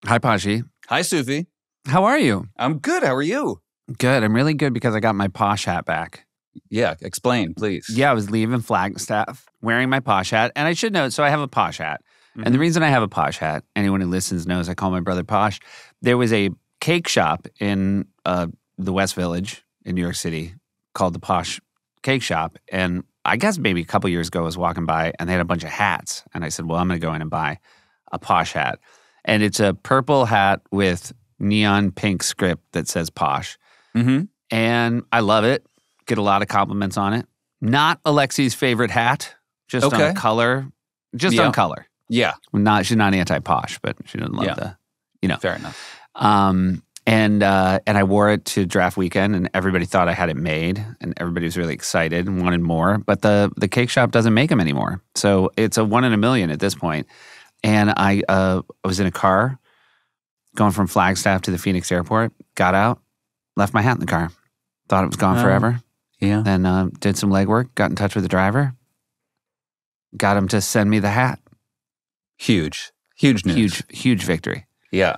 Hi, Pashi. Hi, Sufi. How are you? I'm good. How are you? Good. I'm really good because I got my posh hat back. Yeah, explain, please. Yeah, I was leaving Flagstaff wearing my posh hat. And I should note, so I have a posh hat. And the reason I have a posh hat, anyone who listens knows I call my brother Posh. There was a cake shop in the West Village in New York City called the Posh Cake Shop. And I guess maybe a couple years ago I was walking by and they had a bunch of hats. And I said, well, I'm going to go in and buy a posh hat. And it's a purple hat with neon pink script that says Posh. And I love it. Get a lot of compliments on it. Not Alexi's favorite hat, just on color. Just on color. Yeah. She's not anti-posh, but she doesn't love the, Fair enough. And I wore it to draft weekend, and everybody thought I had it made, and everybody was really excited and wanted more. But the cake shop doesn't make them anymore, so it's a 1 in a million at this point. And I was in a car going from Flagstaff to the Phoenix airport. Got out, left my hat in the car, thought it was gone forever. Yeah. Then did some legwork, got in touch with the driver, got him to send me the hat. Huge news. Huge victory. Yeah.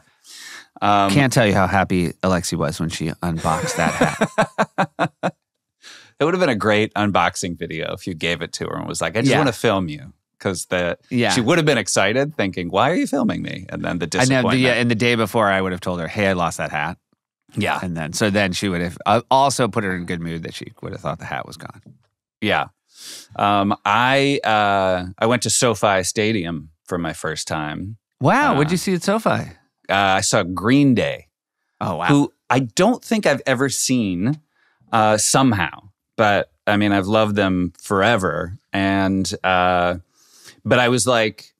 Can't tell you how happy Alexi was when she unboxed that hat. It would have been a great unboxing video if you gave it to her and was like, I just want to film you. Because she would have been excited thinking, why are you filming me? And then the disappointment. And the day before I would have told her, hey, I lost that hat. Yeah. And then she would have also put her in a good mood that she would have thought the hat was gone. Yeah. I went to SoFi Stadium for my first time. Wow. What'd you see at SoFi? I saw Green Day. Oh, wow. Who I don't think I've ever seen somehow. But, I mean, I've loved them forever. And, but I was like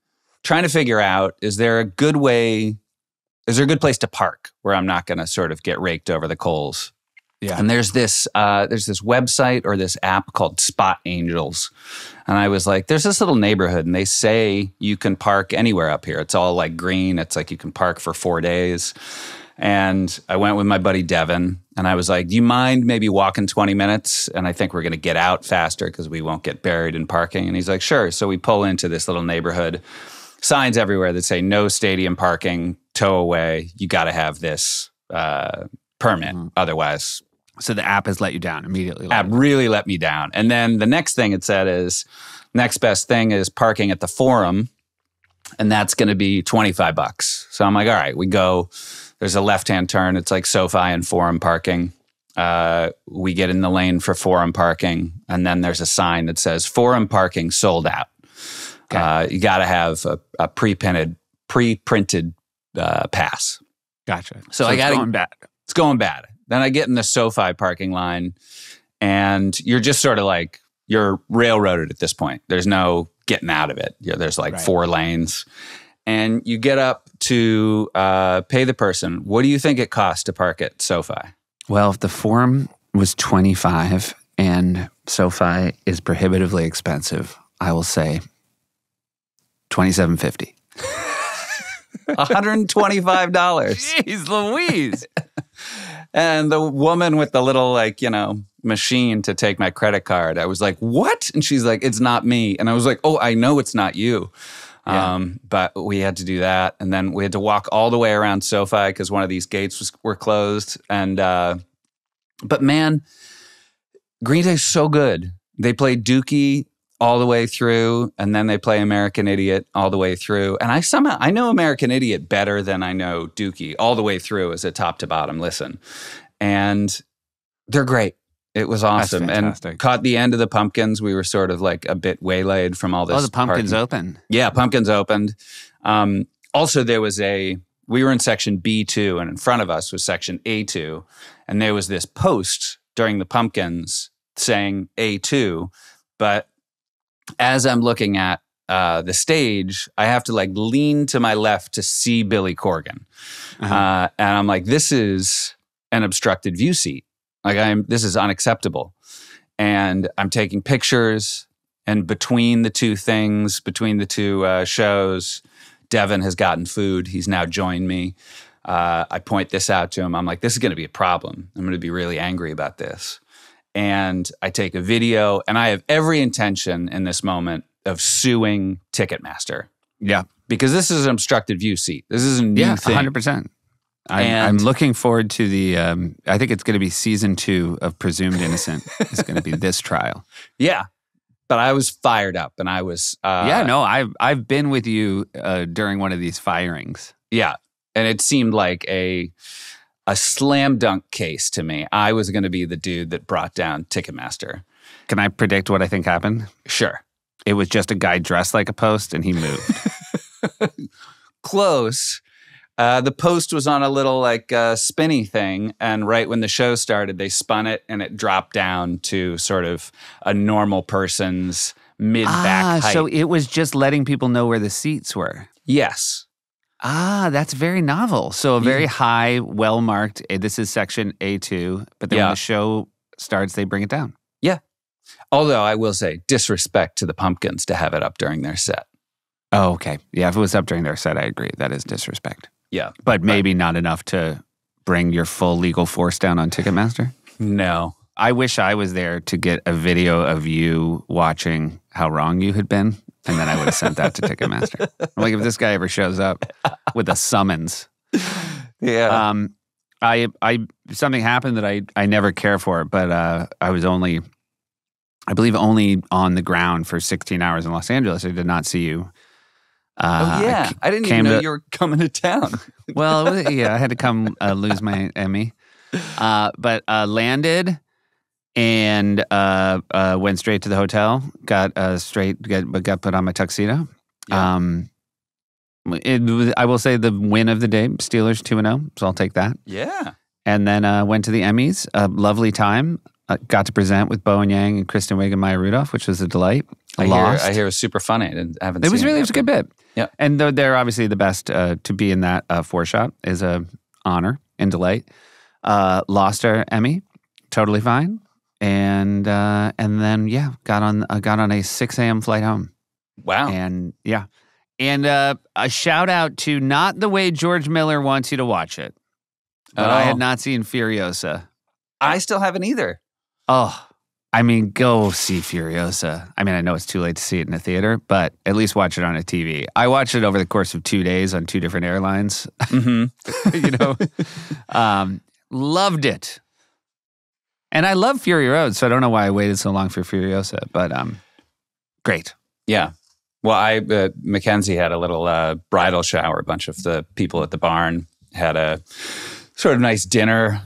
trying to figure out, is there a good place to park where I'm not going to sort of get raked over the coals? Yeah. And there's this website or this app called Spot Angels. And I was like, there's this little neighborhood and they say you can park anywhere up here. It's all like green. It's like you can park for 4 days. And I went with my buddy Devin and I was like, do you mind maybe walking 20 minutes? And I think we're going to get out faster because we won't get buried in parking. And he's like, sure. So we pull into this little neighborhood, signs everywhere that say no stadium parking, tow away. You got to have this permit. Otherwise. So the app has let you down immediately. App really let me down. And then the next thing it said is, next best thing is parking at the Forum. And that's going to be $25. So I'm like, all right, we go. There's a left-hand turn. It's like SoFi and Forum parking. We get in the lane for Forum parking. And then there's a sign that says Forum parking sold out. Okay. You got to have a pre-printed pass. Gotcha. So it's going bad. It's going bad. Then I get in the SoFi parking line and you're just sort of like, you're railroaded at this point. There's no getting out of it. There's like 4 lanes. And you get up to pay the person. What do you think it costs to park at SoFi? Well, if the Forum was $25 and SoFi is prohibitively expensive, I will say $27.50. $125. Jeez Louise. And the woman with the little machine to take my credit card, I was like, what? And she's like, it's not me. And I was like, oh, I know it's not you. Yeah. But we had to do that. And then we had to walk all the way around SoFi because one of these gates were closed. And but man, Green Day's so good. They play Dookie all the way through, and then they play American Idiot all the way through. And I know American Idiot better than I know Dookie all the way through as a top to bottom listen. And they're great. It was awesome. And caught the end of the Pumpkins. We were sort of like a bit waylaid from all this. Oh, the Pumpkins opened. Yeah, Pumpkins opened. Also, we were in section B2, and in front of us was section A2. And there was this post during the Pumpkins saying A2, but as I'm looking at the stage, I have to like lean to my left to see Billy Corgan. And I'm like, this is an obstructed view seat. This is unacceptable. And I'm taking pictures, and between the two shows, Devin has gotten food. He's now joined me. I point this out to him. I'm like, this is going to be a problem. I'm going to be really angry about this. And I take a video, and I have every intention in this moment of suing Ticketmaster. Yeah. because this is an obstructed view seat. This is a new thing. 100%. I'm looking forward to the, I think it's going to be season 2 of Presumed Innocent. It's going to be this trial. Yeah. But I was fired up and I was... I've been with you during one of these firings. Yeah. And it seemed like a slam dunk case to me. I was going to be the dude that brought down Ticketmaster. Can I predict what I think happened? Sure. It was just a guy dressed like a post and he moved. Close. The post was on a little spinny thing, and right when the show started, they spun it and it dropped down to sort of a normal person's mid-back height. So it was just letting people know where the seats were. Yes. That's very novel. So a very high, well-marked, this is section A2, but then when the show starts, they bring it down. Yeah. Although I will say, disrespect to the Pumpkins to have it up during their set. Oh, okay. Yeah, if it was up during their set, I agree. That is disrespect. Yeah. But maybe not enough to bring your full legal force down on Ticketmaster? No. I wish I was there to get a video of you watching how wrong you had been, and then I would have sent that to Ticketmaster. I'm like, if this guy ever shows up with a summons. Yeah. Something happened that I never care for, but I was only on the ground for 16 hours in Los Angeles. I did not see you. I didn't even know you were coming to town. Well, I had to come lose my Emmy. But landed and went straight to the hotel. Got put on my tuxedo. Yeah. I will say the win of the day, Steelers 2-0, so I'll take that. Yeah. And then went to the Emmys. A lovely time. Got to present with Bowen Yang and Kristen Wiig and Maya Rudolph, which was a delight. I hear it was super funny. I haven't seen it. It was a good bit. Yeah. And they're obviously the best to be in that four-shot is a honor and delight. Lost our Emmy, totally fine. And then got on a 6 a.m. flight home. Wow. And a shout out to not the way George Miller wants you to watch it, but I had not seen Furiosa. I still haven't either. Oh, I mean, go see Furiosa. I mean, I know it's too late to see it in a theater, but at least watch it on a TV. I watched it over the course of 2 days on 2 different airlines. Mm-hmm. Loved it. And I love Fury Road, so I don't know why I waited so long for Furiosa, but great. Yeah. Well, Mackenzie had a little bridal shower. A bunch of the people at the barn had a sort of nice dinner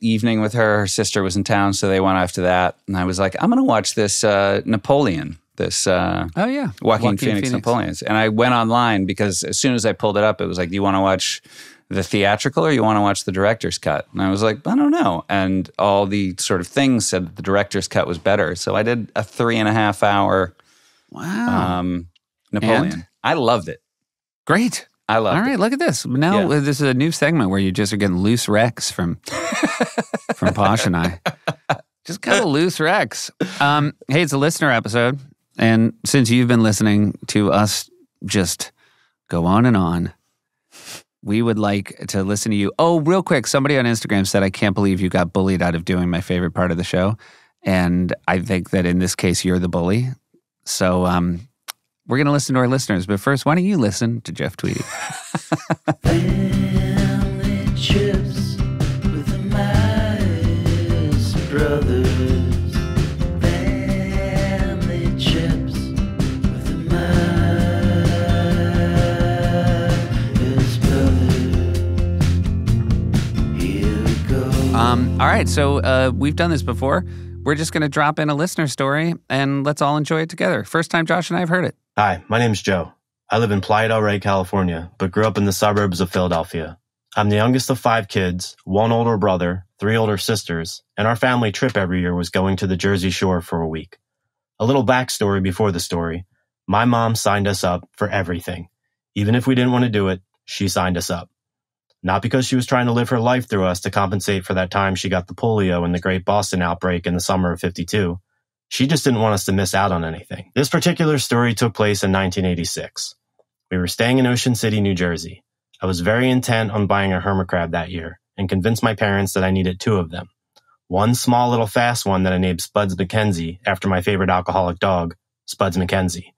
evening with her. Her sister was in town, so they went after that. And I was like, I'm going to watch this Napoleon, Joaquin Phoenix Napoleon. And I went online because as soon as I pulled it up, it was like, do you want to watch the theatrical or you want to watch the director's cut? And I was like, I don't know. And all the sort of things said that the director's cut was better. So I did a 3.5 hour Napoleon. And? I loved it. Great. I love it. All right, look at this. Now this is a new segment where you just are getting loose Rex from Posh and I. Just got a loose Rex. Hey, it's a listener episode. And since you've been listening to us just go on and on, we would like to listen to you. Oh, real quick, somebody on Instagram said, I can't believe you got bullied out of doing my favorite part of the show. And I think that in this case, you're the bully. So we're going to listen to our listeners. But first, why don't you listen to Jeff Tweedy? Family trips with the Myers brothers. Family trips with the Myers brothers. Here we go. All right, so we've done this before. We're just going to drop in a listener story, and let's all enjoy it together. First time Josh and I have heard it. Hi, my name's Joe. I live in Playa del Rey, California, but grew up in the suburbs of Philadelphia. I'm the youngest of 5 kids, 1 older brother, 3 older sisters, and our family trip every year was going to the Jersey Shore for a week. A little backstory before the story. My mom signed us up for everything. Even if we didn't want to do it, she signed us up. Not because she was trying to live her life through us to compensate for that time she got the polio and the Great Boston outbreak in the summer of '52. She just didn't want us to miss out on anything. This particular story took place in 1986. We were staying in Ocean City, New Jersey. I was very intent on buying a hermit crab that year and convinced my parents that I needed 2 of them. One small little fast one that I named Spuds McKenzie after my favorite alcoholic dog, Spuds McKenzie.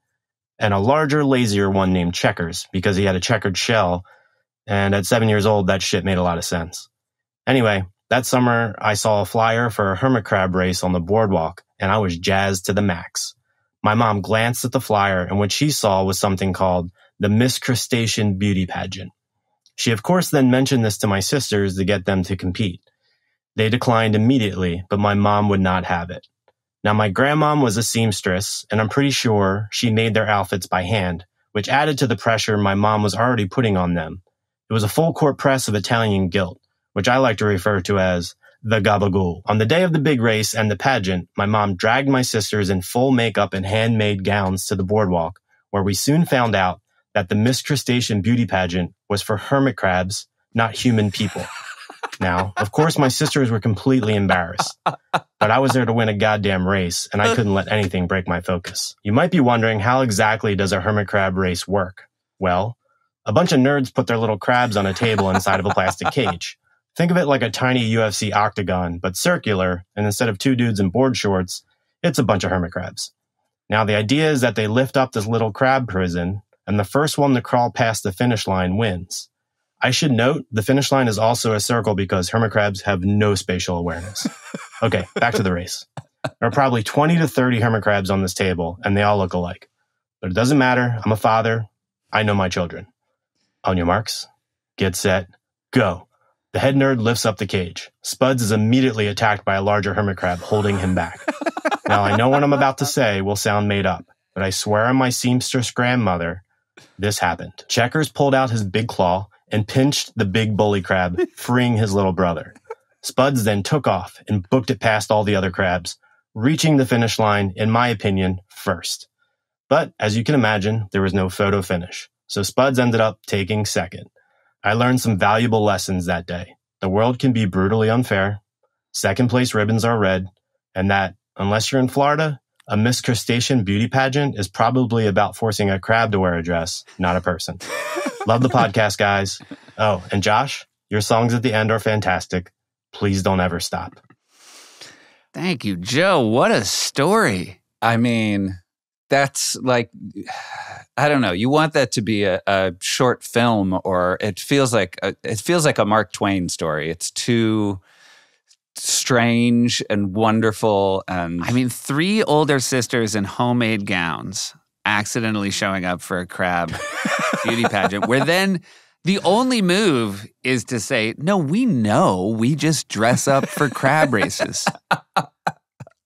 and a larger, lazier one named Checkers because he had a checkered shell. And at 7 years old, that shit made a lot of sense. Anyway, that summer, I saw a flyer for a hermit crab race on the boardwalk, and I was jazzed to the max. My mom glanced at the flyer, and what she saw was something called the Miss Crustacean Beauty Pageant. She, of course, then mentioned this to my sisters to get them to compete. They declined immediately, but my mom would not have it. Now, my grandmom was a seamstress, and I'm pretty sure she made their outfits by hand, which added to the pressure my mom was already putting on them. It was a full-court press of Italian guilt, which I like to refer to as the gabagool. On the day of the big race and the pageant, my mom dragged my sisters in full makeup and handmade gowns to the boardwalk, where we soon found out that the Miss Crustacean Beauty Pageant was for hermit crabs, not human people. Now, of course, my sisters were completely embarrassed, but I was there to win a goddamn race, and I couldn't let anything break my focus. You might be wondering, how exactly does a hermit crab race work? Well, a bunch of nerds put their little crabs on a table inside of a plastic cage. Think of it like a tiny UFC octagon, but circular, and instead of two dudes in board shorts, it's a bunch of hermit crabs. Now, the idea is that they lift up this little crab prison, and the first one to crawl past the finish line wins. I should note, the finish line is also a circle because hermit crabs have no spatial awareness. Okay, back to the race. There are probably 20 to 30 hermit crabs on this table, and they all look alike. But it doesn't matter. I'm a father. I know my children. On your marks, get set, go. The head nerd lifts up the cage. Spuds is immediately attacked by a larger hermit crab, holding him back. Now, I know what I'm about to say will sound made up, but I swear on my seamstress grandmother, this happened. Checkers pulled out his big claw and pinched the big bully crab, freeing his little brother. Spuds then took off and booked it past all the other crabs, reaching the finish line, in my opinion, first. But, as you can imagine, there was no photo finish, so Spuds ended up taking second. I learned some valuable lessons that day. The world can be brutally unfair. Second place ribbons are red, and that, unless you're in Florida, a Miss Crustacean beauty pageant is probably about forcing a crab to wear a dress, not a person. Love the podcast, guys. Oh, and Josh, your songs at the end are fantastic. Please don't ever stop. Thank you, Joe. What a story. I mean, that's like, I don't know. You want that to be a short film, or it feels like a Mark Twain story. It's too strange and wonderful. And I mean, 3 older sisters in homemade gowns accidentally showing up for a crab beauty pageant, where then the only move is to say, no, we know, we just dress up for crab races.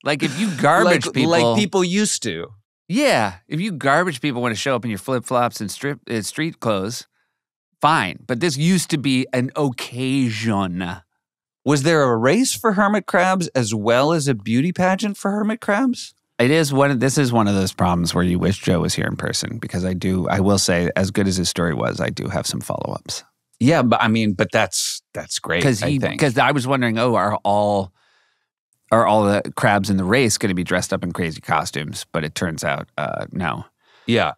Like if you garbage people. Like people used to. Yeah. If you garbage people want to show up in your flip-flops and street clothes, fine. But this used to be an occasion. Was there a race for hermit crabs as well as a beauty pageant for hermit crabs? This is one of those problems where you wish Joe was here in person, because I will say, as good as his story was, I do have some follow-ups. Yeah, but that's great. Because I was wondering, are all the crabs in the race going to be dressed up in crazy costumes? But it turns out, no. Yeah.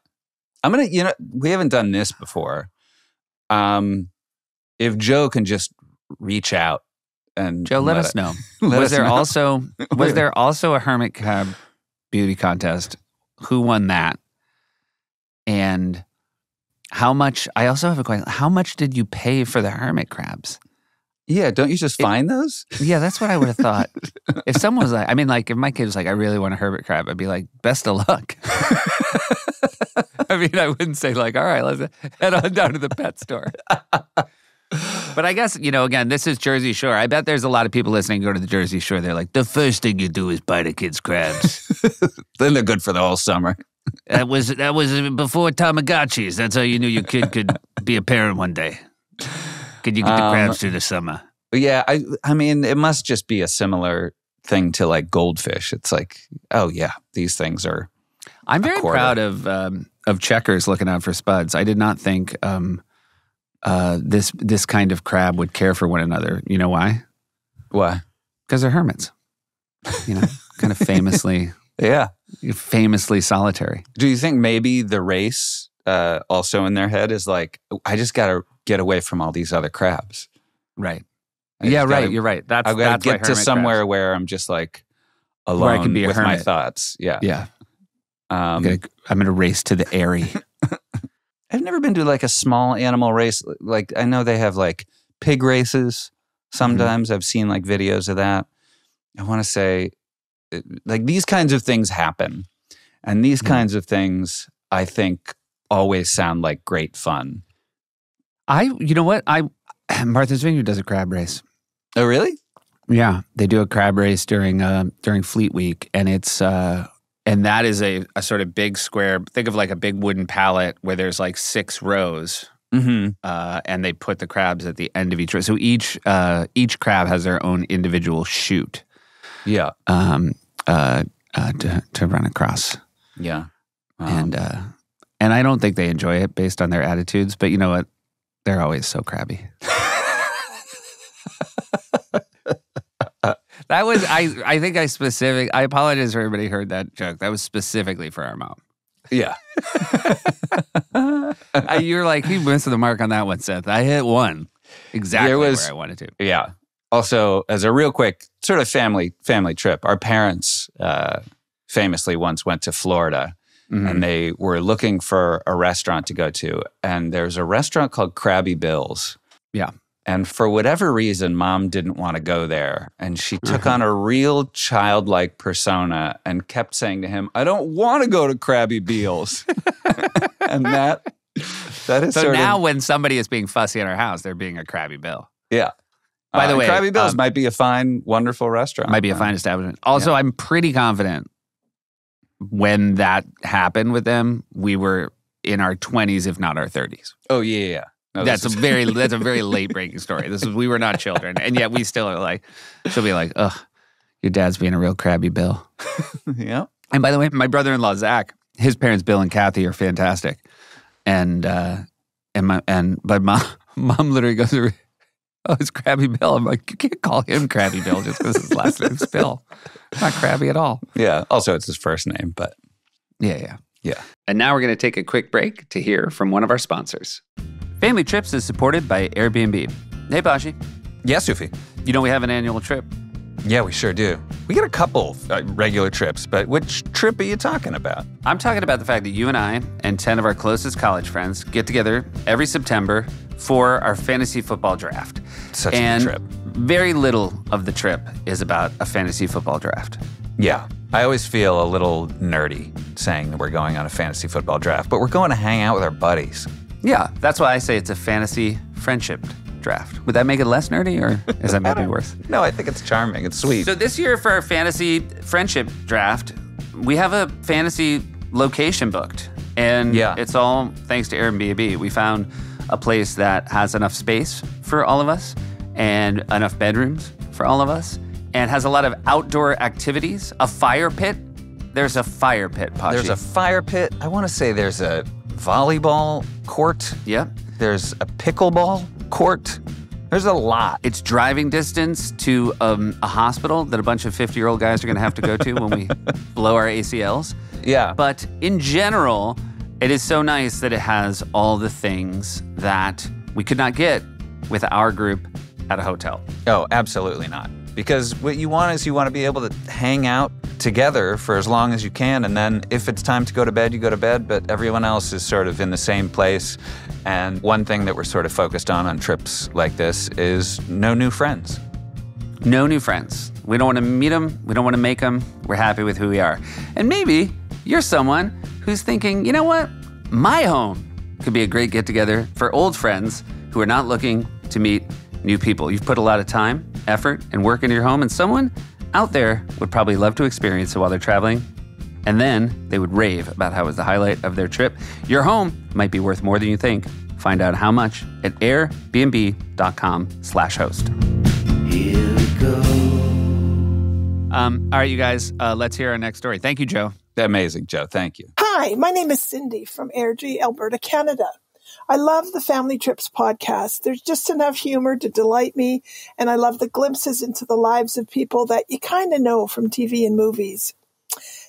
We haven't done this before. If Joe can just reach out and Joe, let us know. Was there also a hermit crab beauty contest? Who won that? And how much? I also have a question. How much did you pay for the hermit crabs? Yeah, don't you just find those? Yeah, that's what I would have thought. If someone was like, if my kid was like, I really want a hermit crab, I'd be like, best of luck. I mean, I wouldn't say like, all right, let's head on down to the pet store. But I guess, again, this is Jersey Shore. I bet there's a lot of people listening who go to the Jersey Shore. They're like, the first thing you do is buy the kids crabs. Then they're good for the whole summer. That was before Tamagotchis. That's how you knew your kid could be a parent one day. Could you get the crabs through the summer? Yeah, I mean, it must just be a similar thing to like goldfish. It's like, oh yeah, these things are. I'm very proud of Checkers looking out for Spuds. I did not think this kind of crab would care for one another. You know why? Why? Because they're hermits. Kind of famously. Yeah. Famously solitary. Do you think maybe the race also in their head is like, I just got to get away from all these other crabs? Right. You're right. I've got to get to somewhere where I'm just like alone with my thoughts. Yeah. Yeah. I'm gonna race to the Airy. I've never been to like a small animal race. Like I know they have like pig races. Sometimes I've seen like videos of that. I want to say like these kinds of things happen. And these kinds of things, I think, always sound like great fun. You know what? Martha's Vineyard does a crab race. Oh, really? Yeah, they do a crab race during Fleet Week, and it's and that is a sort of big square. Think of like a big wooden pallet where there's like 6 rows, and they put the crabs at the end of each row. So each crab has their own individual chute. Yeah. To run across. Yeah. And I don't think they enjoy it based on their attitudes, but you know what? They're always so crabby. That was, I think I apologize for everybody who heard that joke. That was specifically for our mom. Yeah. You're like, you missed the mark on that one, Seth. I hit one exactly where I wanted to. Yeah. Also, as a real quick sort of family trip, our parents famously once went to Florida and they were looking for a restaurant to go to. And there's a restaurant called Krabby Bill's. Yeah. And for whatever reason, Mom didn't want to go there. And she took on a real childlike persona and kept saying to him, I don't want to go to Krabby Bill's. And that is so sort now of, when somebody is being fussy in our house, they're being a Krabby Bill. Yeah. By the way, Krabby Bill's might be a fine, wonderful restaurant. Might be a fine establishment. Also, I'm pretty confident when that happened with them, we were in our 20s, if not our 30s. Oh, yeah. No, that's a very late breaking story. We were not children, and yet we still are like, she'll be like, ugh, your dad's being a real Krabby Bill. Yeah. And by the way, my brother-in-law Zach, his parents Bill and Kathy are fantastic, but mom literally goes, oh, it's Krabby Bill. I'm like, you can't call him Krabby Bill just because his last name's Bill. Not Krabby at all. Yeah. Also, it's his first name, but yeah. Yeah. And now we're going to take a quick break to hear from one of our sponsors. Family Trips is supported by Airbnb. Hey, Bashi. Yeah, Sufi. You know we have an annual trip. Yeah, we sure do. We got a couple regular trips, but which trip are you talking about? I'm talking about the fact that you and I and 10 of our closest college friends get together every September for our fantasy football draft. Such a good trip. Very little of the trip is about a fantasy football draft. Yeah. I always feel a little nerdy saying that we're going on a fantasy football draft, but we're going to hang out with our buddies. Yeah, that's why I say it's a fantasy friendship draft. Would that make it less nerdy, or is that maybe worse? No, I think it's charming. It's sweet. So this year for our fantasy friendship draft, we have a fantasy location booked. And it's all thanks to Airbnb. We found a place that has enough space for all of us and enough bedrooms for all of us and has a lot of outdoor activities, a fire pit. There's a fire pit, Pachi. There's a fire pit. I want to say there's a volleyball court. Yep. There's a pickleball court. There's a lot. It's driving distance to a hospital that a bunch of 50-year-old guys are going to have to go to when we blow our ACLs. Yeah. But in general, it is so nice that it has all the things that we could not get with our group at a hotel. Oh, absolutely not. Because what you want is you want to be able to hang out together for as long as you can, and then if it's time to go to bed, you go to bed, but everyone else is sort of in the same place. And one thing that we're sort of focused on trips like this is no new friends. No new friends. We don't want to meet them. We don't want to make them. We're happy with who we are. And maybe you're someone who's thinking, you know what? My home could be a great get-together for old friends who are not looking to meet new people. You've put a lot of time, effort, and work into your home, and someone out there would probably love to experience it while they're traveling. And then they would rave about how it was the highlight of their trip. Your home might be worth more than you think. Find out how much at airbnb.com/host. Here we go. All right, you guys, let's hear our next story. Thank you, Joe. Amazing, Joe. Thank you. Hi, my name is Cindy from Airdrie, Alberta, Canada. I love the Family Trips podcast. There's just enough humor to delight me, and I love the glimpses into the lives of people that you kind of know from TV and movies.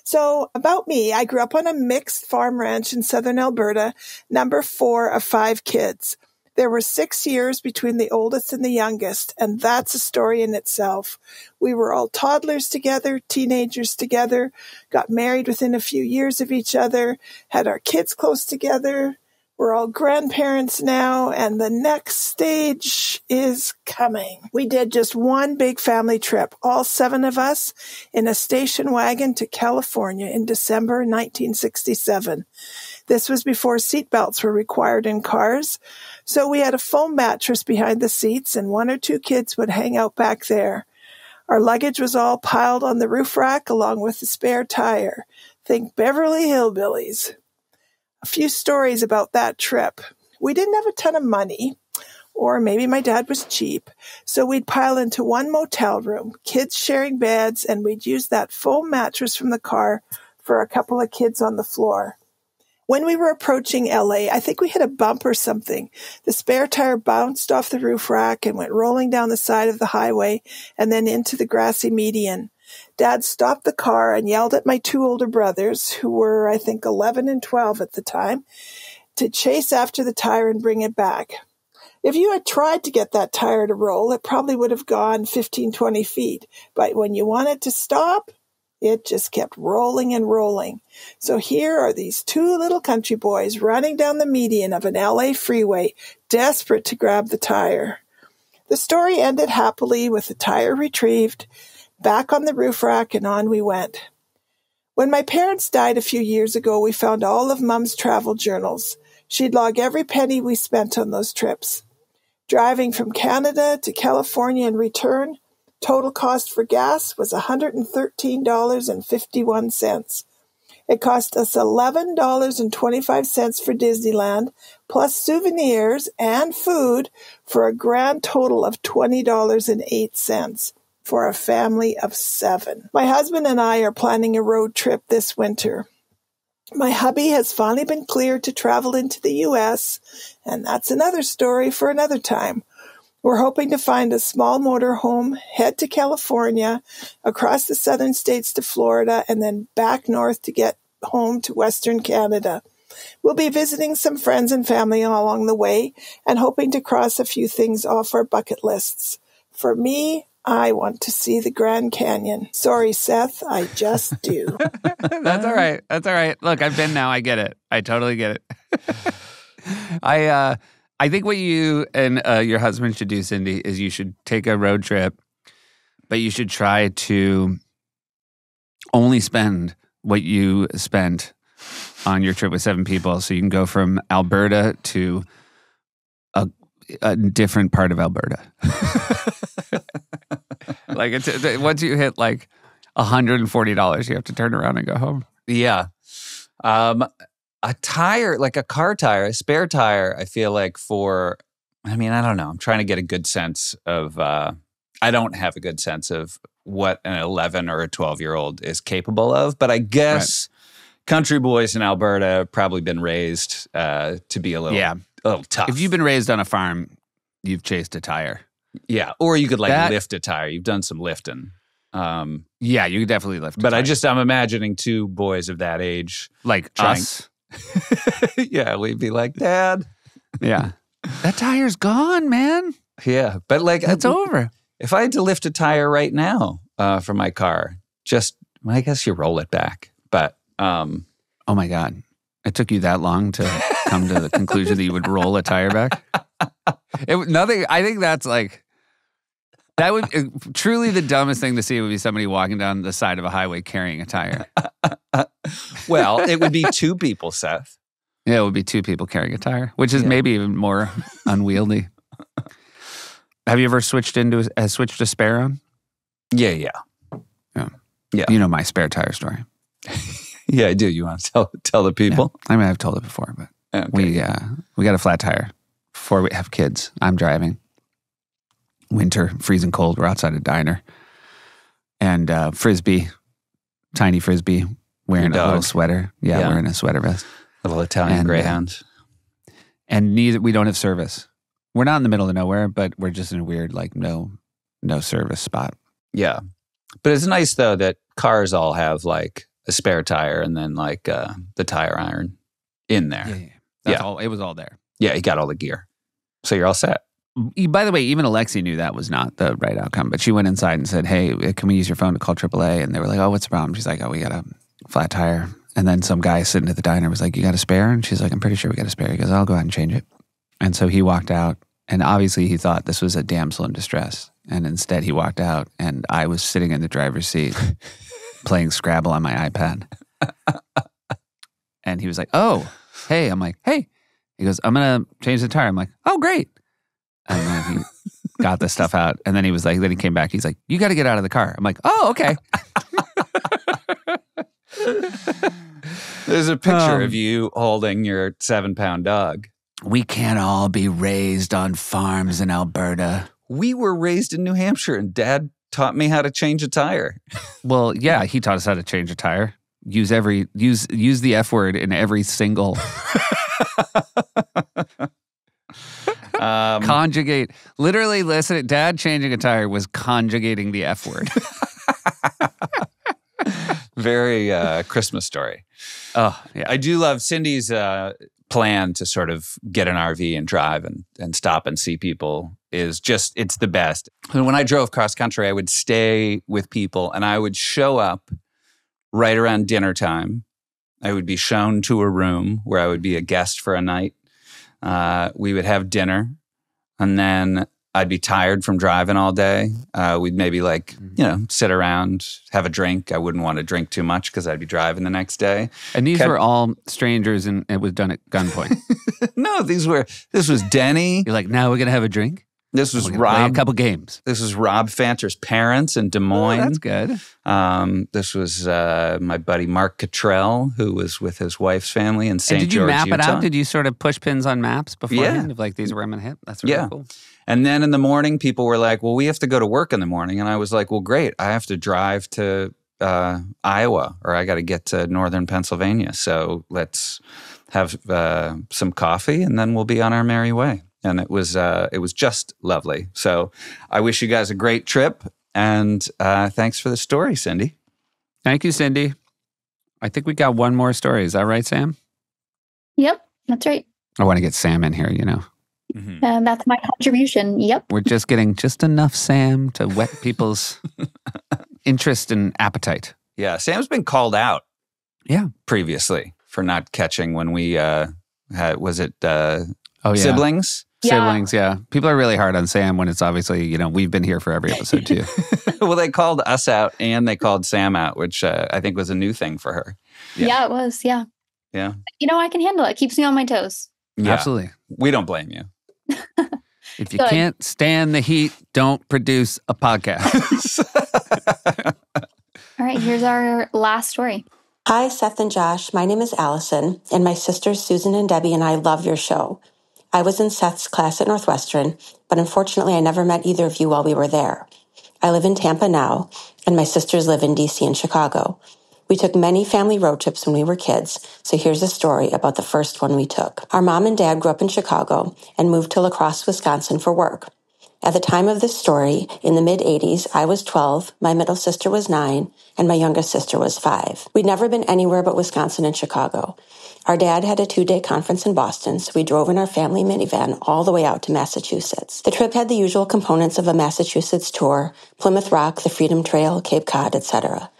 So about me, I grew up on a mixed farm ranch in southern Alberta, number 4 of 5 kids. There were 6 years between the oldest and the youngest, and that's a story in itself. We were all toddlers together, teenagers together, got married within a few years of each other, had our kids close together. We're all grandparents now, and the next stage is coming. We did just one big family trip, all 7 of us, in a station wagon to California in December 1967. This was before seatbelts were required in cars, so we had a foam mattress behind the seats, and 1 or 2 kids would hang out back there. Our luggage was all piled on the roof rack along with the spare tire. Think Beverly Hillbillies. A few stories about that trip. We didn't have a ton of money, or maybe my dad was cheap, so we'd pile into one motel room, kids sharing beds, and we'd use that foam mattress from the car for a couple of kids on the floor. When we were approaching LA, I think we hit a bump or something. The spare tire bounced off the roof rack and went rolling down the side of the highway and then into the grassy median. Dad stopped the car and yelled at my 2 older brothers, who were, I think, 11 and 12 at the time, to chase after the tire and bring it back. If you had tried to get that tire to roll, it probably would have gone 15, 20 feet. But when you wanted to stop, it just kept rolling and rolling. So here are these 2 little country boys running down the median of an LA freeway, desperate to grab the tire. The story ended happily with the tire retrieved, back on the roof rack, and on we went. When my parents died a few years ago, we found all of Mom's travel journals. She'd log every penny we spent on those trips. Driving from Canada to California and return, total cost for gas was $113.51. It cost us $11.25 for Disneyland, plus souvenirs and food, for a grand total of $20.08 for a family of 7. My husband and I are planning a road trip this winter. My hubby has finally been cleared to travel into the U.S., and that's another story for another time. We're hoping to find a small motorhome, head to California, across the southern states to Florida, and then back north to get home to Western Canada. We'll be visiting some friends and family along the way and hoping to cross a few things off our bucket lists. For me, I want to see the Grand Canyon. Sorry, Seth, I just do. That's all right. That's all right. Look, I've been now. I get it. I totally get it. I think what you and your husband should do, Cindy, is you should take a road trip, but you should try to only spend what you spent on your trip with 7 people, so you can go from Alberta to a different part of Alberta. Like once you hit like $140, you have to turn around and go home. Yeah. A tire, like a car tire, a spare tire, I feel like I don't know. I'm trying to get a good sense of, I don't have a good sense of what an 11 or a 12-year-old is capable of. But I guess country boys in Alberta have probably been raised to be a little tough. If you've been raised on a farm, you've chased a tire. Yeah. Or you could lift a tire. You've done some lifting. Yeah, you could definitely lift a But tire. I'm imagining 2 boys of that age. Like us. Yeah, we'd be like, Dad. Yeah. That tire's gone, man. Yeah. But like, It's over. If I had to lift a tire right now for my car, I guess you roll it back. But oh my God, it took you that long to come to the conclusion that you would roll a tire back? I think that's like, that would truly the dumbest thing to see would be somebody walking down the side of a highway carrying a tire. Well, it would be 2 people, Seth. Yeah, it would be 2 people carrying a tire, which is maybe even more unwieldy. Have you ever switched a spare on? Yeah. You know my spare tire story. Yeah, I do. You want to tell the people? Yeah. I mean, I've told it before, but okay. we got a flat tire before we have kids. I'm driving. Winter, freezing cold. We're outside a diner. And Frisbee, tiny Frisbee, wearing a little sweater. Yeah, wearing a sweater vest. Little Italian greyhound. And we don't have service. We're not in the middle of nowhere, but we're just in a weird, like, no service spot. Yeah. But it's nice, though, that cars all have, like, a spare tire and then, like, the tire iron in there. Yeah. It was all there. Yeah, you got all the gear. So you're all set. By the way, even Alexi knew that was not the right outcome, but she went inside and said, hey, can we use your phone to call AAA? And they were like, oh, what's the problem? She's like, oh, we got a flat tire. And then some guy sitting at the diner was like, you got a spare? And she's like, I'm pretty sure we got a spare. He goes, I'll go out and change it. And so he walked out, and obviously he thought this was a damsel in distress. And instead he walked out, and I was sitting in the driver's seat playing Scrabble on my iPad. And he was like, oh, hey. I'm like, hey. He goes, I'm going to change the tire. I'm like, oh, great. And then he got the stuff out. And then he was like, then he came back. He's like, you got to get out of the car. I'm like, oh, okay. There's a picture of you holding your 7-pound dog. We can't all be raised on farms in Alberta. We were raised in New Hampshire, and Dad taught me how to change a tire. Well, yeah, he taught us how to change a tire. Use the F word in every single conjugate. Literally, listen, Dad changing a tire was conjugating the F word. Very Christmas Story. Oh, yeah. I do love Cindy's plan to sort of get an RV and drive and stop and see people is just, it's the best. And when I drove cross country, I would stay with people and I would show up right around dinner time. I would be shown to a room where I would be a guest for a night. We would have dinner, and then I'd be tired from driving all day. We'd maybe sit around, have a drink. I wouldn't want to drink too much because I'd be driving the next day. And these were all strangers, and it was done at gunpoint. No, this was Denny. You're like, now we're going to have a drink? This was play Rob. a couple games. This was Rob Fanter's parents in Des Moines. Oh, that's good. This was my buddy Mark Cottrell, who was with his wife's family in St. George, Did you map Utah. it out? Did you sort of push pins on maps beforehand? Yeah. Of like, these are where I'm going to hit? That's really cool. And then in the morning, people were like, well, we have to go to work in the morning. And I was like, well, great. I have to drive to Iowa, or I got to get to northern Pennsylvania. So let's have some coffee, and then we'll be on our merry way. And it was just lovely. So I wish you guys a great trip. And thanks for the story, Cindy. Thank you, Cindy. I think we got one more story. Is that right, Sam? Yep, that's right. I want to get Sam in here, Mm-hmm. That's my contribution. Yep. We're just getting just enough Sam to whet people's interest and appetite. Yeah, Sam's been called out. Yeah. Previously for not catching when we had, was it siblings? Siblings, yeah. People are really hard on Sam when it's obviously, we've been here for every episode too. Well, they called us out and they called Sam out, which I think was a new thing for her. Yeah, it was. Yeah. Yeah. I can handle it. It keeps me on my toes. Yeah. Absolutely. We don't blame you. If you can't stand the heat, don't produce a podcast. All right, here's our last story. Hi, Seth and Josh. My name is Allison, and my sisters Susan and Debbie and I love your show. I was in Seth's class at Northwestern, but unfortunately I never met either of you while we were there. I live in Tampa now, and my sisters live in D.C. and Chicago. We took many family road trips when we were kids, so here's a story about the first one we took. Our mom and dad grew up in Chicago and moved to La Crosse, Wisconsin for work. At the time of this story, in the mid-'80s, I was 12, my middle sister was 9, and my youngest sister was 5. We'd never been anywhere but Wisconsin and Chicago. Our dad had a 2-day conference in Boston, so we drove in our family minivan all the way out to Massachusetts. The trip had the usual components of a Massachusetts tour: Plymouth Rock, the Freedom Trail, Cape Cod, etc.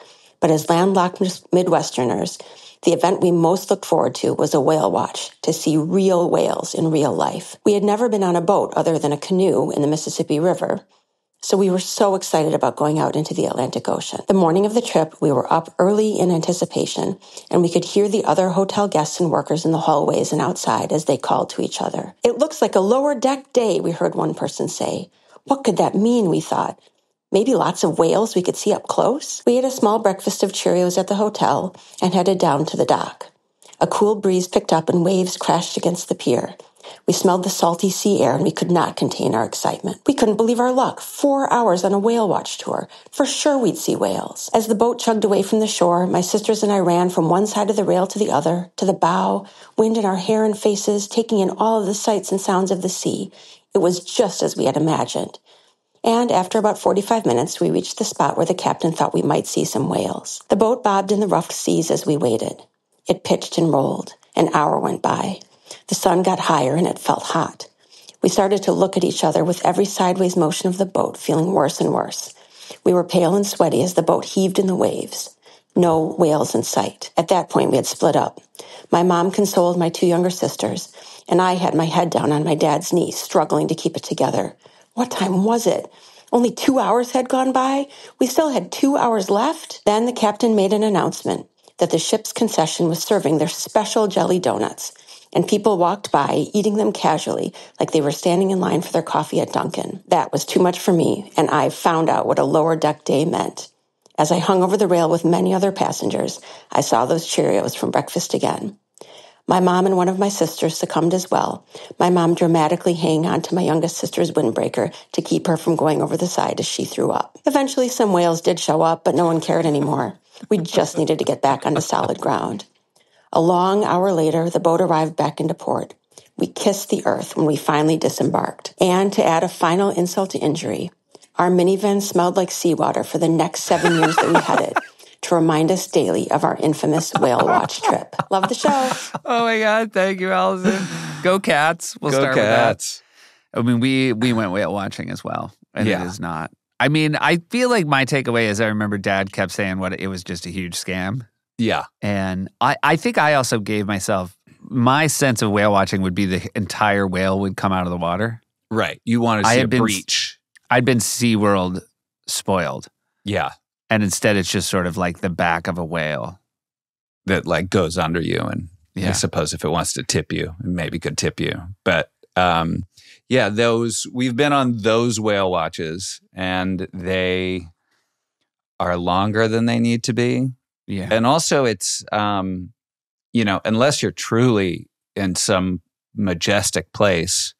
But as landlocked Midwesterners, the event we most looked forward to was a whale watch, to see real whales in real life. We had never been on a boat other than a canoe in the Mississippi River, so we were so excited about going out into the Atlantic Ocean. The morning of the trip, we were up early in anticipation, and we could hear the other hotel guests and workers in the hallways and outside as they called to each other. "It looks like a lower deck day," we heard one person say. What could that mean, we thought. Maybe lots of whales we could see up close? We ate a small breakfast of Cheerios at the hotel and headed down to the dock. A cool breeze picked up and waves crashed against the pier. We smelled the salty sea air and we could not contain our excitement. We couldn't believe our luck. 4 hours on a whale watch tour. For sure we'd see whales. As the boat chugged away from the shore, my sisters and I ran from one side of the rail to the other, to the bow, wind in our hair and faces, taking in all of the sights and sounds of the sea. It was just as we had imagined. And after about 45 minutes, we reached the spot where the captain thought we might see some whales. The boat bobbed in the rough seas as we waited. It pitched and rolled. An hour went by. The sun got higher and it felt hot. We started to look at each other with every sideways motion of the boat, feeling worse and worse. We were pale and sweaty as the boat heaved in the waves. No whales in sight. At that point, we had split up. My mom consoled my 2 younger sisters, and I had my head down on my dad's knee, struggling to keep it together. What time was it? Only 2 hours had gone by? We still had 2 hours left? Then the captain made an announcement that the ship's concession was serving their special jelly donuts, and people walked by, eating them casually, like they were standing in line for their coffee at Dunkin'. That was too much for me, and I found out what a lower deck day meant. As I hung over the rail with many other passengers, I saw those Cheerios from breakfast again. My mom and one of my sisters succumbed as well, my mom dramatically hanging on to my youngest sister's windbreaker to keep her from going over the side as she threw up. Eventually, some whales did show up, but no one cared anymore. We just needed to get back onto solid ground. A long hour later, the boat arrived back into port. We kissed the earth when we finally disembarked. And to add a final insult to injury, our minivan smelled like seawater for the next 7 years that we had it, to remind us daily of our infamous whale watch trip. Love the show. Oh my God. Thank you, Allison. Go Cats. We'll Go start Cats. with that. I mean, we went whale watching as well. And Yeah. it is not. I mean, I feel like my takeaway is I remember Dad kept saying it was just a huge scam. Yeah. And I think I also gave myself, my sense of whale watching would be the entire whale would come out of the water. Right. You want to I see had a been- breach. I'd been SeaWorld spoiled. Yeah. And instead it's just sort of like the back of a whale. That like goes under you. And I Yeah. suppose if it wants to tip you, it maybe could tip you. But yeah, we've been on those whale watches and they are longer than they need to be. Yeah. And also it's, unless you're truly in some majestic place,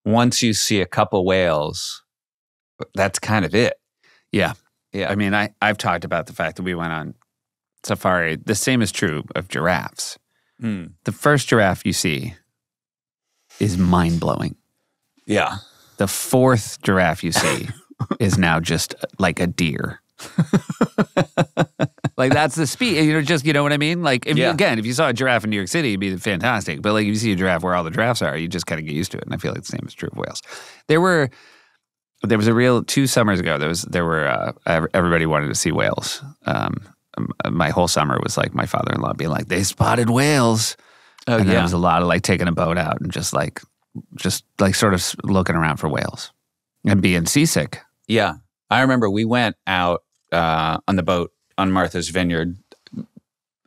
once you see a couple whales, that's kind of it. Yeah. Yeah. I mean, I've talked about the fact that we went on safari. The same is true of giraffes. The first giraffe you see is mind-blowing. Yeah. The fourth giraffe you see is now just like a deer. Like that's the speed. You know what I mean? Like if you saw a giraffe in New York City, it'd be fantastic. But like if you see a giraffe where all the giraffes are, you just kind of get used to it. And I feel like the same is true of whales. There was a real 2 summers ago. Everybody wanted to see whales. My whole summer was like my father-in-law being like, they spotted whales. Oh, and yeah. there was a lot of like taking a boat out and just like sort of looking around for whales and being seasick. Yeah. I remember we went out on the boat on Martha's Vineyard,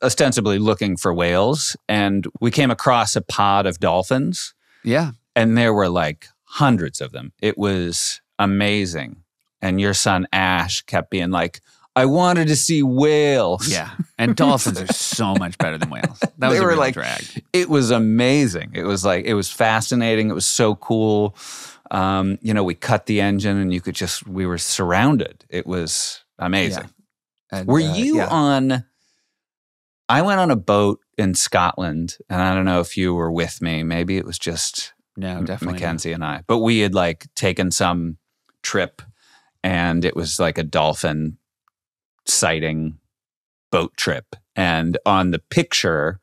ostensibly looking for whales. And we came across a pod of dolphins. Yeah. And there were like hundreds of them. It was amazing. And your son, Ash, kept being like, I wanted to see whales. Yeah. And dolphins are so much better than whales. That was They a were real like, drag. It was amazing. It was fascinating. It was so cool. We cut the engine and we were surrounded. It was amazing. Yeah. And, Were you yeah. on, I went on a boat in Scotland and I don't know if you were with me. Maybe it was just No, definitely not. Mackenzie and I, but we had like taken some trip and it was like a dolphin sighting boat trip. And on the picture,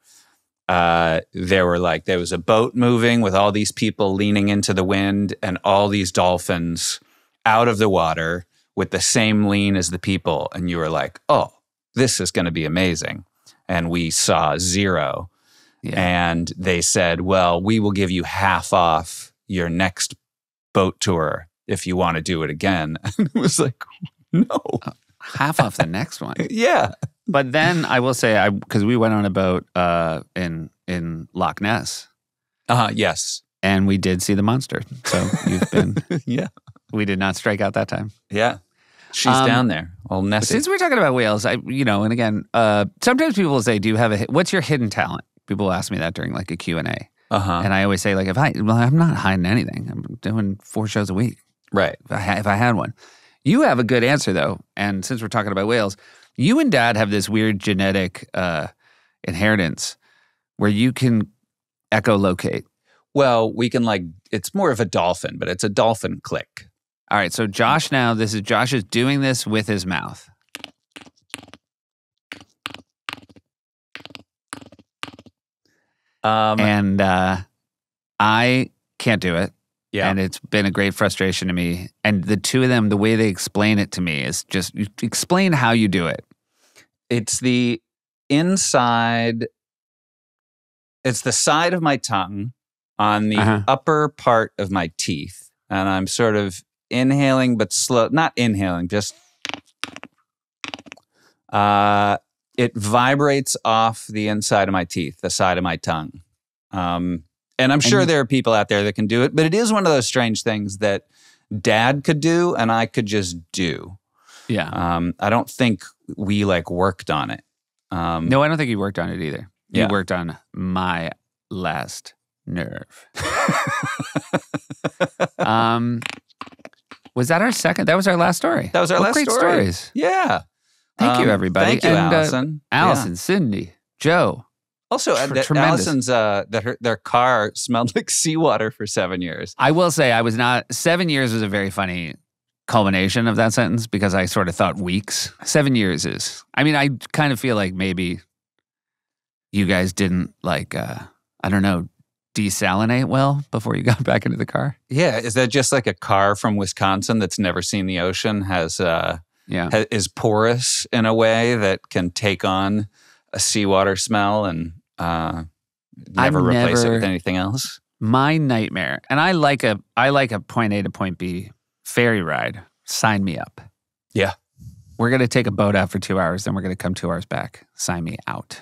there was a boat moving with all these people leaning into the wind and all these dolphins out of the water with the same lean as the people. And you were like, oh, this is going to be amazing. And we saw 0. Yeah. And they said, well, we will give you half off your next boat tour if you want to do it again. And it was like, no. Half off the next one. Yeah. But then I will say, because we went on a boat in Loch Ness. Yes. And we did see the monster. So you've been, Yeah. we did not strike out that time. Yeah. She's down there. Old Nessie. Since we're talking about whales, and again, sometimes people will say, do you have what's your hidden talent? People ask me that during like a Q&A. Uh-huh. And I always say like, I'm not hiding anything. I'm doing 4 shows a week. Right. If I had one. You have a good answer though. And since we're talking about whales, you and Dad have this weird genetic inheritance where you can echolocate. Well, we can it's more of a dolphin, but it's a dolphin click. All right, so Josh Josh is doing this with his mouth. And And I can't do it. Yeah. And it's been a great frustration to me. And the two of them, the way they explain it to me is just explain how you do it. It's the inside, it's the side of my tongue on the upper part of my teeth. And I'm sort of inhaling, but slow, not inhaling, just it vibrates off the inside of my teeth, the side of my tongue. And I'm sure there are people out there that can do it, but it is one of those strange things that Dad could do and I could just do. Yeah. I don't think we worked on it. No, I don't think you worked on it either. You Yeah. worked on my last nerve. Was that our second? That was our last story. That was our What last great story. stories. Yeah. Thank you, everybody. Thank you, And, Allison. Allison, Yeah. Cindy, Joe. Also, Tr- that tremendous. Allison's their car smelled like seawater for 7 years. I will say 7 years was a very funny culmination of that sentence because I sort of thought weeks. 7 years is, I kind of feel like maybe you guys didn't desalinate well before you got back into the car. Yeah, is that just like a car from Wisconsin that's never seen the ocean is porous in a way that can take on a seawater smell and never replace it with anything else? My nightmare, and I like a point A to point B ferry ride. Sign me up. Yeah. We're going to take a boat out for 2 hours, then we're going to come 2 hours back. Sign me out.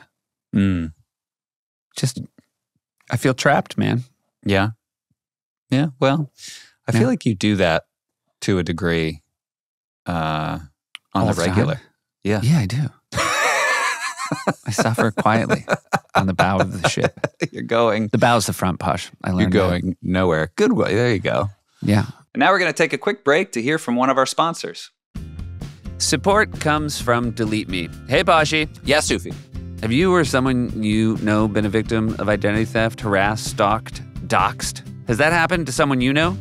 Just, I feel trapped, man. Yeah. Yeah. Well, I feel like you do that to a degree on the regular. Yeah. Yeah, I do. I suffer quietly on the bow of the ship. The bow's the front, Posh. I learned You're going nowhere. Good way. There you go. Yeah. And now we're going to take a quick break to hear from one of our sponsors. Support comes from Delete Me. Hey, Poshy. Yeah, Sufi. Have you or someone you know been a victim of identity theft, harassed, stalked, doxxed? Has that happened to someone you know?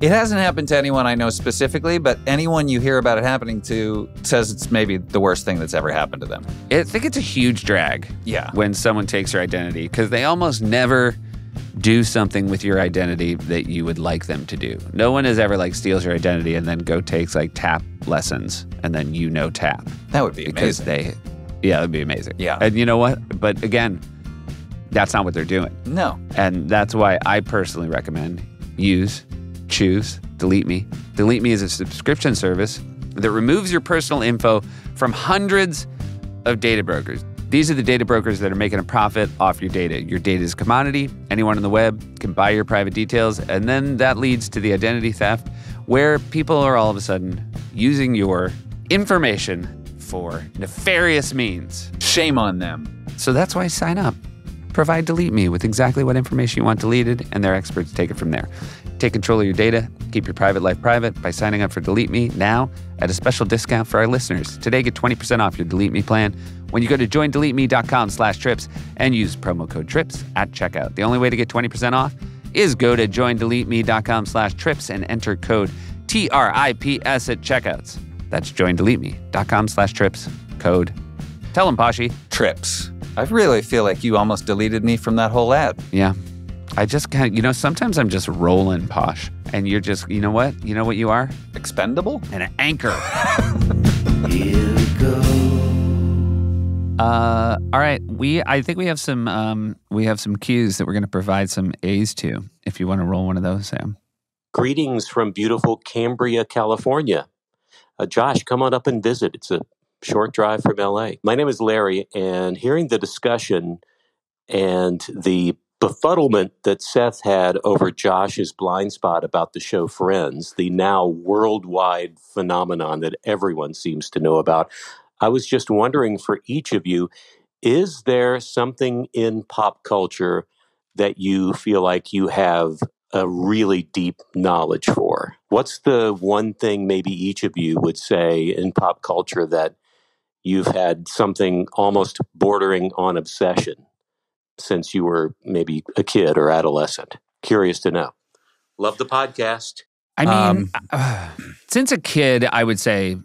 It hasn't happened to anyone I know specifically, but anyone you hear about it happening to says it's maybe the worst thing that's ever happened to them. I think it's a huge drag when someone takes your identity because they almost never do something with your identity that you would like them to do. No one has ever steals your identity and then takes tap lessons and then tap. That would be because amazing. Yeah, it would be amazing. Yeah. And you know what? But again, that's not what they're doing. No. And that's why I personally recommend choose Delete Me. Delete Me is a subscription service that removes your personal info from hundreds of data brokers. These are the data brokers that are making a profit off your data. Your data is a commodity. Anyone on the web can buy your private details, and then that leads to the identity theft, where people are all of a sudden using your information for nefarious means. Shame on them. So that's why I sign up. Provide Delete Me with exactly what information you want deleted, and their experts take it from there. Take control of your data. Keep your private life private by signing up for Delete Me now at a special discount for our listeners. Today, get 20% off your Delete Me plan when you go to joindeleteme.com/trips and use promo code TRIPS at checkout. The only way to get 20% off is go to joindeleteme.com/trips and enter code TRIPS at checkouts. That's joindeleteme.com/trips. Code. Tell them, Poshy. TRIPS. I really feel like you almost deleted me from that whole ad. Yeah. I just kind of, sometimes I'm just rolling, Posh. And you're just, you know what? You know what you are? Expendable? An anchor. Here we go. All right. I think we have some cues that we're going to provide some A's to. If you want to roll one of those, Sam. Greetings from beautiful Cambria, California. Josh, come on up and visit. It's a short drive from LA. My name is Larry, and hearing the discussion and the befuddlement that Seth had over Josh's blind spot about the show Friends, the now worldwide phenomenon that everyone seems to know about, I was just wondering for each of you, is there something in pop culture that you feel like you have a really deep knowledge for? What's the one thing maybe each of you would say in pop culture that you've had something almost bordering on obsession since you were maybe a kid or adolescent? Curious to know. Love the podcast. I mean, since a kid, I would say,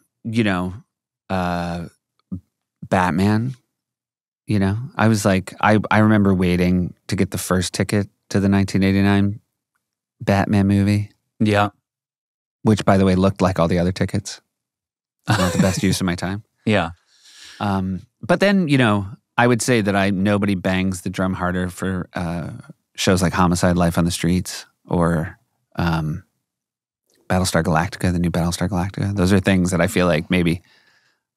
Batman. I was like, I remember waiting to get the first ticket to the 1989 Batman movie, Yeah. which, by the way, looked like all the other tickets. Not the best use of my time. Yeah. But then, I would say that nobody bangs the drum harder for shows like Homicide: Life on the Streets or Battlestar Galactica, the new Battlestar Galactica. Those are things that I feel like maybe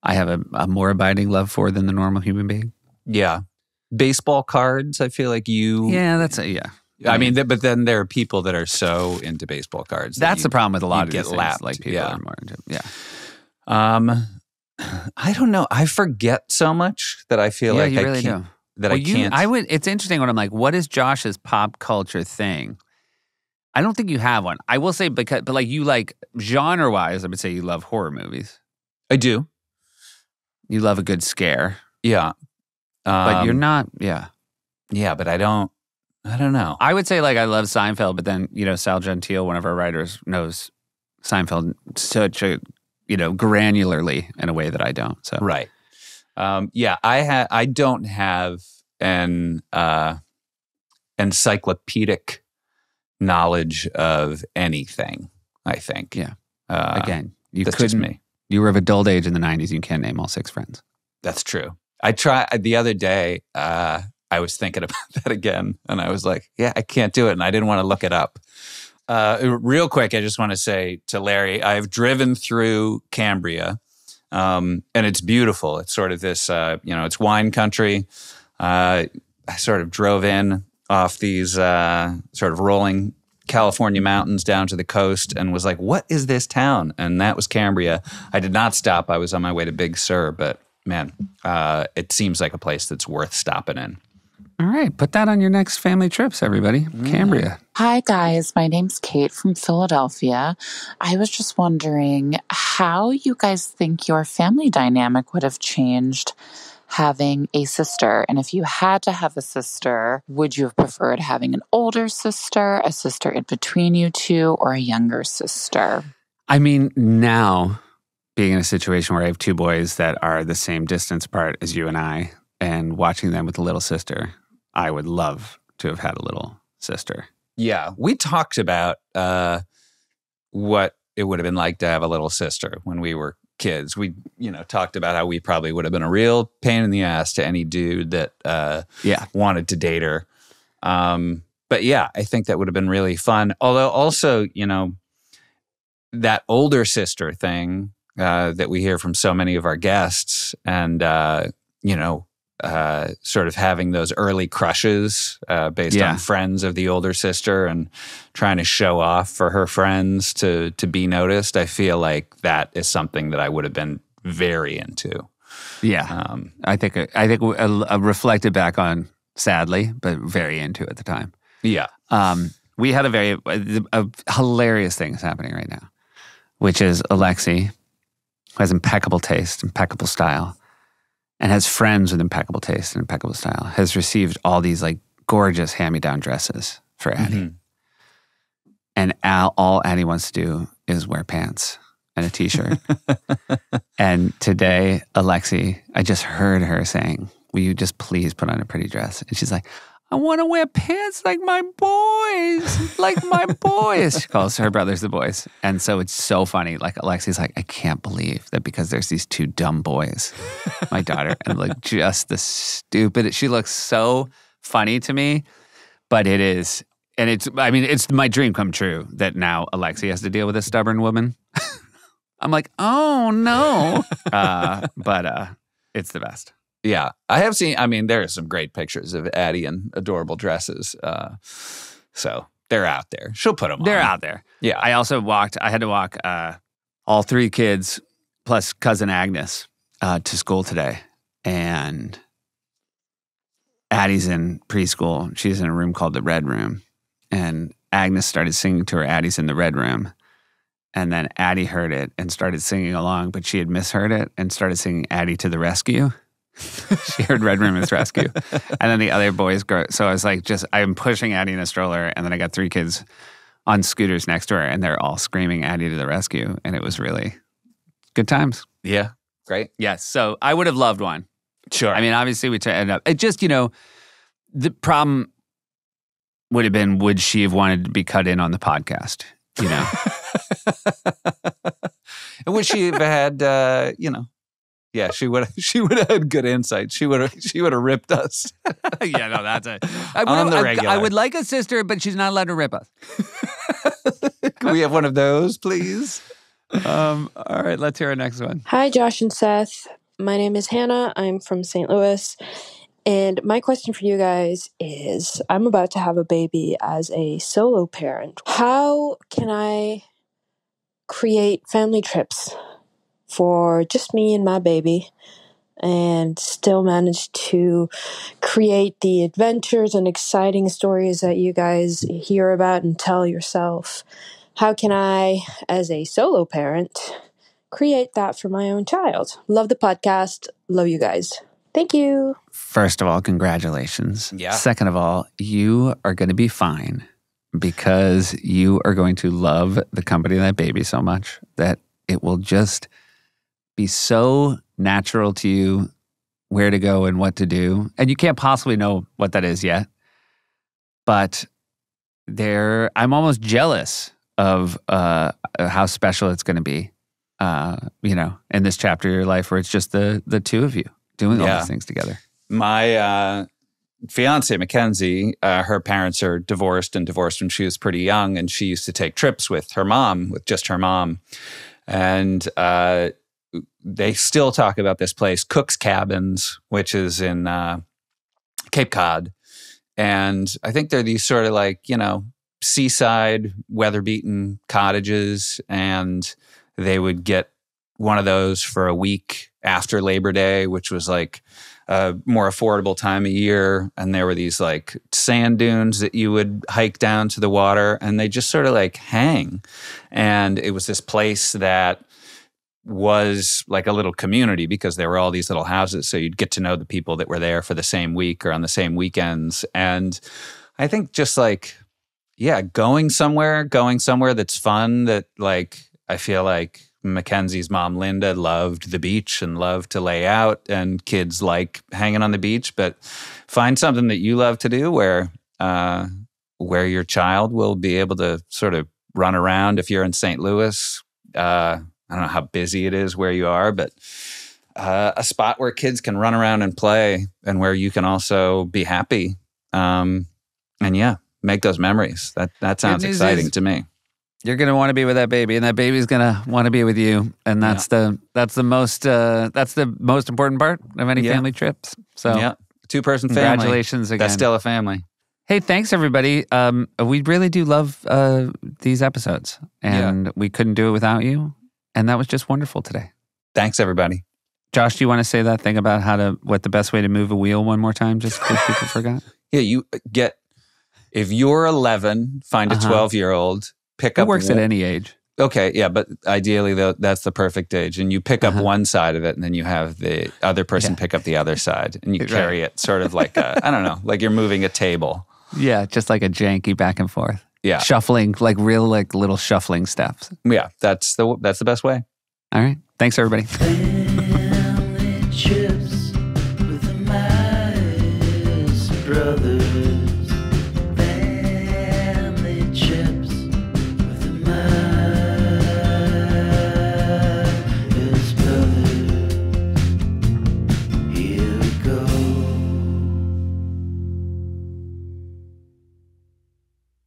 I have a more abiding love for than the normal human being. Yeah. Baseball cards, I feel like you... Yeah, that's yeah. I mean, but then there are people that are so into baseball cards. That's the problem with a lot of get these things. lapped. Like people are more into I don't know. I forget so much that I feel like you I really can't... do. That I can't... It's interesting when I'm like, what is Josh's pop culture thing? I don't think you have one. I will say but like you like genre-wise, I would say you love horror movies. I do. You love a good scare. Yeah. But you're not, yeah. Yeah, but I don't know. I would say like I love Seinfeld, but then, Sal Gentile, one of our writers, knows Seinfeld such a, granularly in a way that I don't. So Right. I don't have an encyclopedic knowledge of anything, I think. Yeah. Again, that's just me. You were of adult age in the 90s. You can't name all 6 friends. That's true. I tried the other day. I was thinking about that again, and I was like, "Yeah, I can't do it," and I didn't want to look it up. Real quick, I just want to say to Larry, I've driven through Cambria, and it's beautiful. It's sort of this, it's wine country. I sort of drove in off these sort of rolling California mountains down to the coast and was like, what is this town? And that was Cambria. I did not stop. I was on my way to Big Sur, but man, it seems like a place that's worth stopping in. All right. Put that on your next family trips, everybody. Cambria. Hi, guys. My name's Kate from Philadelphia. I was just wondering how you guys think your family dynamic would have changed having a sister. And if you had to have a sister, would you have preferred having an older sister, a sister in between you two, or a younger sister? I mean, now being in a situation where I have 2 boys that are the same distance apart as you and I, and watching them with a little sister, I would love to have had a little sister. Yeah. We talked about what it would have been like to have a little sister when we were kids. We, talked about how we probably would have been a real pain in the ass to any dude that wanted to date her. But yeah, I think that would have been really fun. Although also, that older sister thing that we hear from so many of our guests and, sort of having those early crushes based on friends of the older sister and trying to show off for her friends to be noticed. I feel like that is something that I would have been very into. Yeah. I think reflected back on, sadly, but very into at the time. Yeah. We had a hilarious thing is happening right now, which is Alexi, who has impeccable taste, impeccable style, and has friends with impeccable taste and impeccable style, has received all these like gorgeous hand-me-down dresses for Addie. Mm-hmm. And all Addie wants to do is wear pants and a t-shirt. And today, Alexi, I just heard her saying, will you just please put on a pretty dress? And she's like, I want to wear pants like my boys, like my boys. She calls her brothers the boys. And so it's so funny. Like Alexi's like, I can't believe that because there's these 2 dumb boys, my daughter, and like just the stupid, she looks so funny to me, but it is, and it's my dream come true that now Alexi has to deal with a stubborn woman. I'm like, oh no. But it's the best. Yeah, I have seen, there are some great pictures of Addie in adorable dresses. So they're out there. She'll put them on. They're out there. Yeah. I had to walk all 3 kids plus cousin Agnes to school today. And Addie's in preschool. She's in a room called the Red Room. And Agnes started singing to her Addie's in the Red Room. And then Addie heard it and started singing along, but she had misheard it and started singing Addie to the Rescue. She heard Red Room is Rescue. And then the other boys go. So I was like, I'm pushing Addie in a stroller. And then I got 3 kids on scooters next to her and they're all screaming Addie to the rescue. And it was really good times. Yeah. Great. Yes. So I would have loved one. Sure. Obviously we ended up, it just, the problem would have been, would she have wanted to be cut in on the podcast? You know? And would she have had, yeah, she would have had good insight. She would have ripped us. Yeah, no, that's it. On the regular. I would like a sister, but she's not allowed to rip us. Can we have one of those, please? All right, let's hear our next one. Hi, Josh and Seth. My name is Hannah. I'm from St. Louis. And my question for you guys is, I'm about to have a baby as a solo parent. How can I create family trips for just me and my baby and still manage to create the adventures and exciting stories that you guys hear about and tell yourself? How can I, as a solo parent, create that for my own child? Love the podcast. Love you guys. Thank you. First of all, congratulations. Yeah. Second of all, you are going to be fine because you are going to love the company of that baby so much that it will just be so natural to you where to go and what to do. And you can't possibly know what that is yet. But I'm almost jealous of how special it's going to be, in this chapter of your life where it's just the two of you doing all these things together. My fiance, Mackenzie, her parents are divorced when she was pretty young, and she used to take trips with just her mom. And they still talk about this place, Cook's Cabins, which is in Cape Cod. And I think they're these sort of seaside, weather-beaten cottages, and they would get one of those for a week after Labor Day, which was like a more affordable time of year. And there were these sand dunes that you would hike down to the water, and they just sort of hang. And it was this place that was like a little community because there were all these little houses. So you'd get to know the people that were there for the same week or on the same weekends. And I think just going somewhere that's fun, that I feel like Mackenzie's mom, Linda, loved the beach and loved to lay out, and kids like hanging on the beach. But find something that you love to do where your child will be able to sort of run around. If you're in St. Louis, I don't know how busy it is where you are, but a spot where kids can run around and play and where you can also be happy. Make those memories. That sounds exciting to me. You're going to want to be with that baby, and that baby's going to want to be with you, and that's the most important part of any family trips. So, two-person family. Congratulations again. That's still a family. Hey, thanks everybody. We really do love these episodes, and we couldn't do it without you, and that was just wonderful today. Thanks, everybody. Josh, do you want to say that thing about what the best way to move a wheel one more time, just in case people forgot? Yeah, if you're 11, find a 12-year-old. Pick up. It works at any age. Okay, yeah, but ideally, that's the perfect age. And you pick up one side of it, and then you have the other person pick up the other side. And you carry it sort of like like you're moving a table. Yeah, just like a janky back and forth. Yeah. Shuffling, little shuffling steps. Yeah, that's the best way. All right. Thanks, everybody.